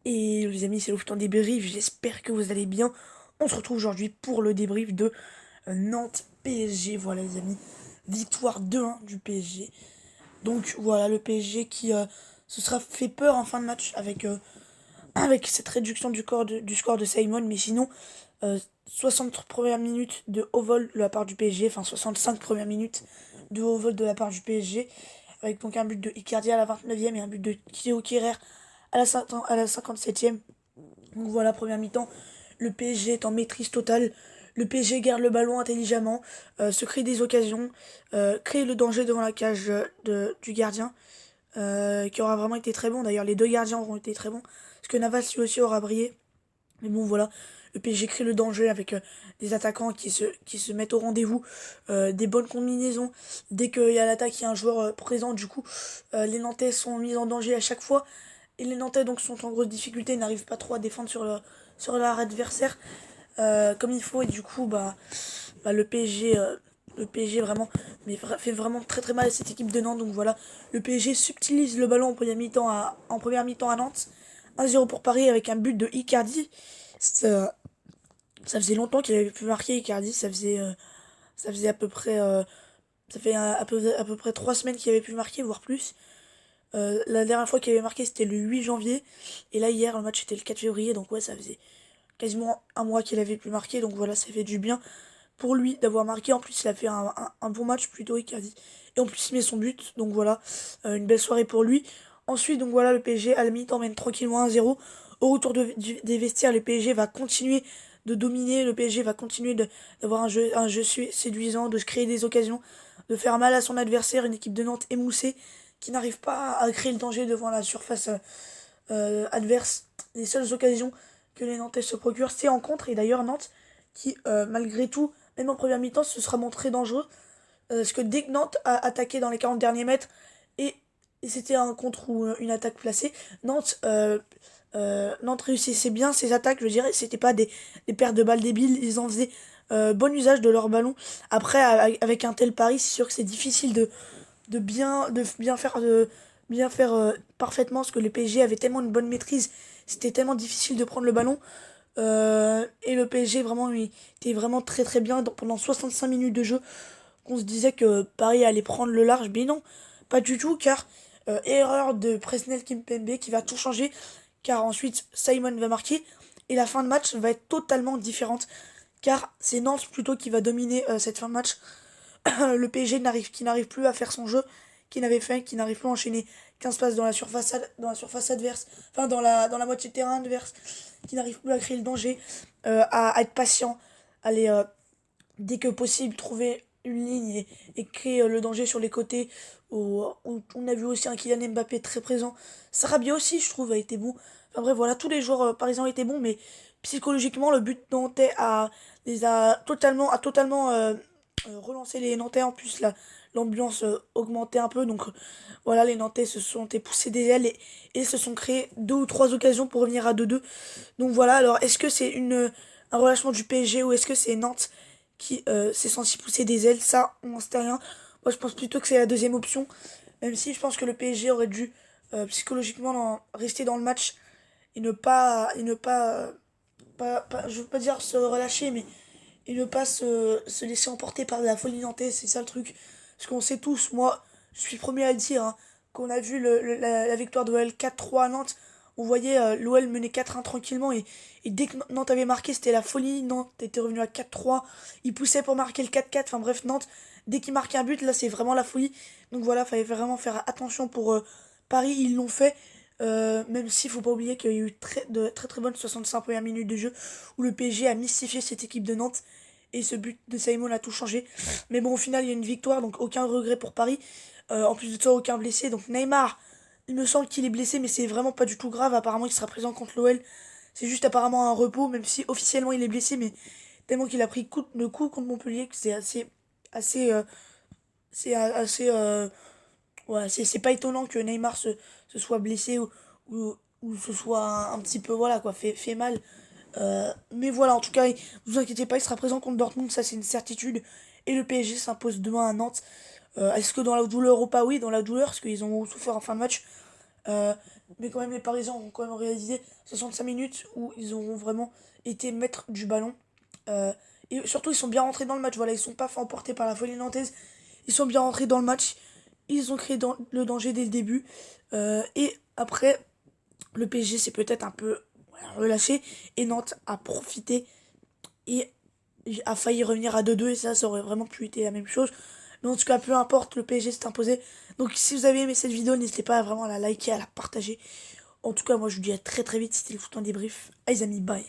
Et les amis, c'est le temps débrief, j'espère que vous allez bien. On se retrouve aujourd'hui pour le débrief de Nantes PSG. Voilà les amis, victoire 2-1 du PSG. Donc voilà le PSG qui se sera fait peur en fin de match avec cette réduction du score de Simon. Mais sinon, 60 premières minutes de haut vol de la part du PSG, enfin 65 premières minutes de haut vol de la part du PSG. Avec donc un but de Icardi à la 29e et un but de Kilo Kehrer à la 57e. Donc voilà, première mi-temps, le PSG est en maîtrise totale. Le PSG garde le ballon intelligemment, se crée des occasions, crée le danger devant la cage du gardien, qui aura vraiment été très bon. D'ailleurs, les deux gardiens auront été très bons, parce que Navas lui aussi aura brillé. Mais bon, voilà, le PSG crée le danger avec des attaquants qui se mettent au rendez-vous, des bonnes combinaisons. Dès qu'il y a l'attaque, il y a un joueur présent, du coup, les Nantais sont mis en danger à chaque fois. Et les Nantais donc sont en grosse difficulté, n'arrivent pas trop à défendre sur leur adversaire comme il faut. Et du coup, le PSG vraiment, fait vraiment très très mal à cette équipe de Nantes. Donc voilà, le PSG subtilise le ballon en première mi-temps à Nantes. 1-0 pour Paris avec un but de Icardi. Ça, ça faisait longtemps qu'il avait pu marquer Icardi. Ça faisait à peu près, à peu près 3 semaines qu'il avait pu marquer, voire plus. La dernière fois qu'il avait marqué, c'était le 8 janvier. Et là, hier, le match était le 4 février. Donc ouais, ça faisait quasiment un mois qu'il avait pu marquer. Donc voilà, ça fait du bien pour lui d'avoir marqué. En plus, il a fait un bon match plutôt, Icardi. Et en plus, il met son but. Donc voilà, une belle soirée pour lui. Ensuite, donc voilà, le PSG à la mi-temps mène tranquillement 1-0. Au retour des vestiaires, le PSG va continuer de dominer. Le PSG va continuer d'avoir un jeu séduisant, de se créer des occasions, de faire mal à son adversaire. Une équipe de Nantes émoussée qui n'arrive pas à créer le danger devant la surface adverse. Les seules occasions que les Nantais se procurent, c'est en contre. Et d'ailleurs, Nantes, qui, malgré tout, même en première mi-temps, se sera montré dangereux. Parce que dès que Nantes a attaqué dans les 40 derniers mètres, et, et c'était un contre ou une attaque placée, Nantes réussissait bien ses attaques, je dirais. C'était pas des pertes de balles débiles, ils en faisaient bon usage de leur ballon. Après, avec un tel pari, c'est sûr que c'est difficile de bien faire parfaitement, parce que le PSG avait tellement une bonne maîtrise, c'était tellement difficile de prendre le ballon. Et le PSG vraiment il était vraiment très très bien pendant 65 minutes de jeu, qu'on se disait que Paris allait prendre le large, mais non, pas du tout, car erreur de Presnel Kimpembe qui va tout changer, car ensuite Simon va marquer et la fin de match va être totalement différente, car c'est Nantes plutôt qui va dominer cette fin de match. Le PSG qui n'arrive plus à faire son jeu qui n'arrive plus à enchaîner 15 passes dans la surface adverse, enfin dans la moitié de terrain adverse, qui n'arrive plus à créer le danger, à être patient, à aller dès que possible trouver une ligne et créer le danger sur les côtés. On a vu aussi un Kylian Mbappé très présent. Sarabia aussi, je trouve, a été bon. Enfin bref, voilà, tous les joueurs parisiens étaient bons, mais psychologiquement, le but nantais a totalement relancé les Nantais. En plus, l'ambiance augmentait un peu, donc voilà, les Nantais se sont poussés des ailes et se sont créés deux ou trois occasions pour revenir à 2-2. Donc voilà, alors est-ce que c'est un relâchement du PSG ou est-ce que c'est Nantes qui s'est senti pousser des ailes? Ça, on n'en sait rien. Moi, je pense plutôt que c'est la deuxième option, même si je pense que le PSG aurait dû psychologiquement rester dans le match et ne je veux pas dire se relâcher, mais et ne pas se laisser emporter par la folie nantaise, c'est ça le truc. Parce qu'on sait tous, moi, je suis le premier à le dire, hein, qu'on a vu la victoire de l'OL 4-3 à Nantes, on voyait l'OL mener 4-1 tranquillement, et dès que Nantes avait marqué, c'était la folie. Nantes était revenu à 4-3, il poussait pour marquer le 4-4, enfin bref, Nantes, dès qu'il marquait un but, là c'est vraiment la folie. Donc voilà, fallait vraiment faire attention pour Paris, ils l'ont fait. Même s'il faut pas oublier qu'il y a eu de très très bonnes 65 premières minutes de jeu où le PSG a mystifié cette équipe de Nantes et ce but de Simon a tout changé. Mais bon, au final, il y a une victoire, donc aucun regret pour Paris. En plus de ça, aucun blessé. Donc Neymar, il me semble qu'il est blessé, mais c'est vraiment pas du tout grave. Apparemment, il sera présent contre l'OL. C'est juste apparemment un repos, même si officiellement il est blessé, mais tellement qu'il a pris le coup contre Montpellier que assez, assez, ouais, c'est pas étonnant que Neymar se soit blessé ou se soit un petit peu, voilà quoi, fait mal. Mais voilà, en tout cas, vous inquiétez pas, il sera présent contre Dortmund, ça c'est une certitude. Et le PSG s'impose demain à Nantes. Est-ce que dans la douleur ou pas? Oui, dans la douleur, parce qu'ils ont souffert en fin de match. Mais quand même, les Parisiens ont quand même réalisé 65 minutes où ils ont vraiment été maîtres du ballon. Et surtout, ils sont bien rentrés dans le match. Voilà, ils sont pas fait emporter par la folie nantaise. Ils sont bien rentrés dans le match. Ils ont créé le danger dès le début. Et après, le PSG s'est peut-être un peu relâché. Et Nantes a profité et a failli revenir à 2-2. Et ça aurait vraiment pu être la même chose. Mais en tout cas, peu importe, le PSG s'est imposé. Donc si vous avez aimé cette vidéo, n'hésitez pas à vraiment la liker, à la partager. En tout cas, moi je vous dis à très très vite. C'était le foot en débrief. Ah, les amis, bye.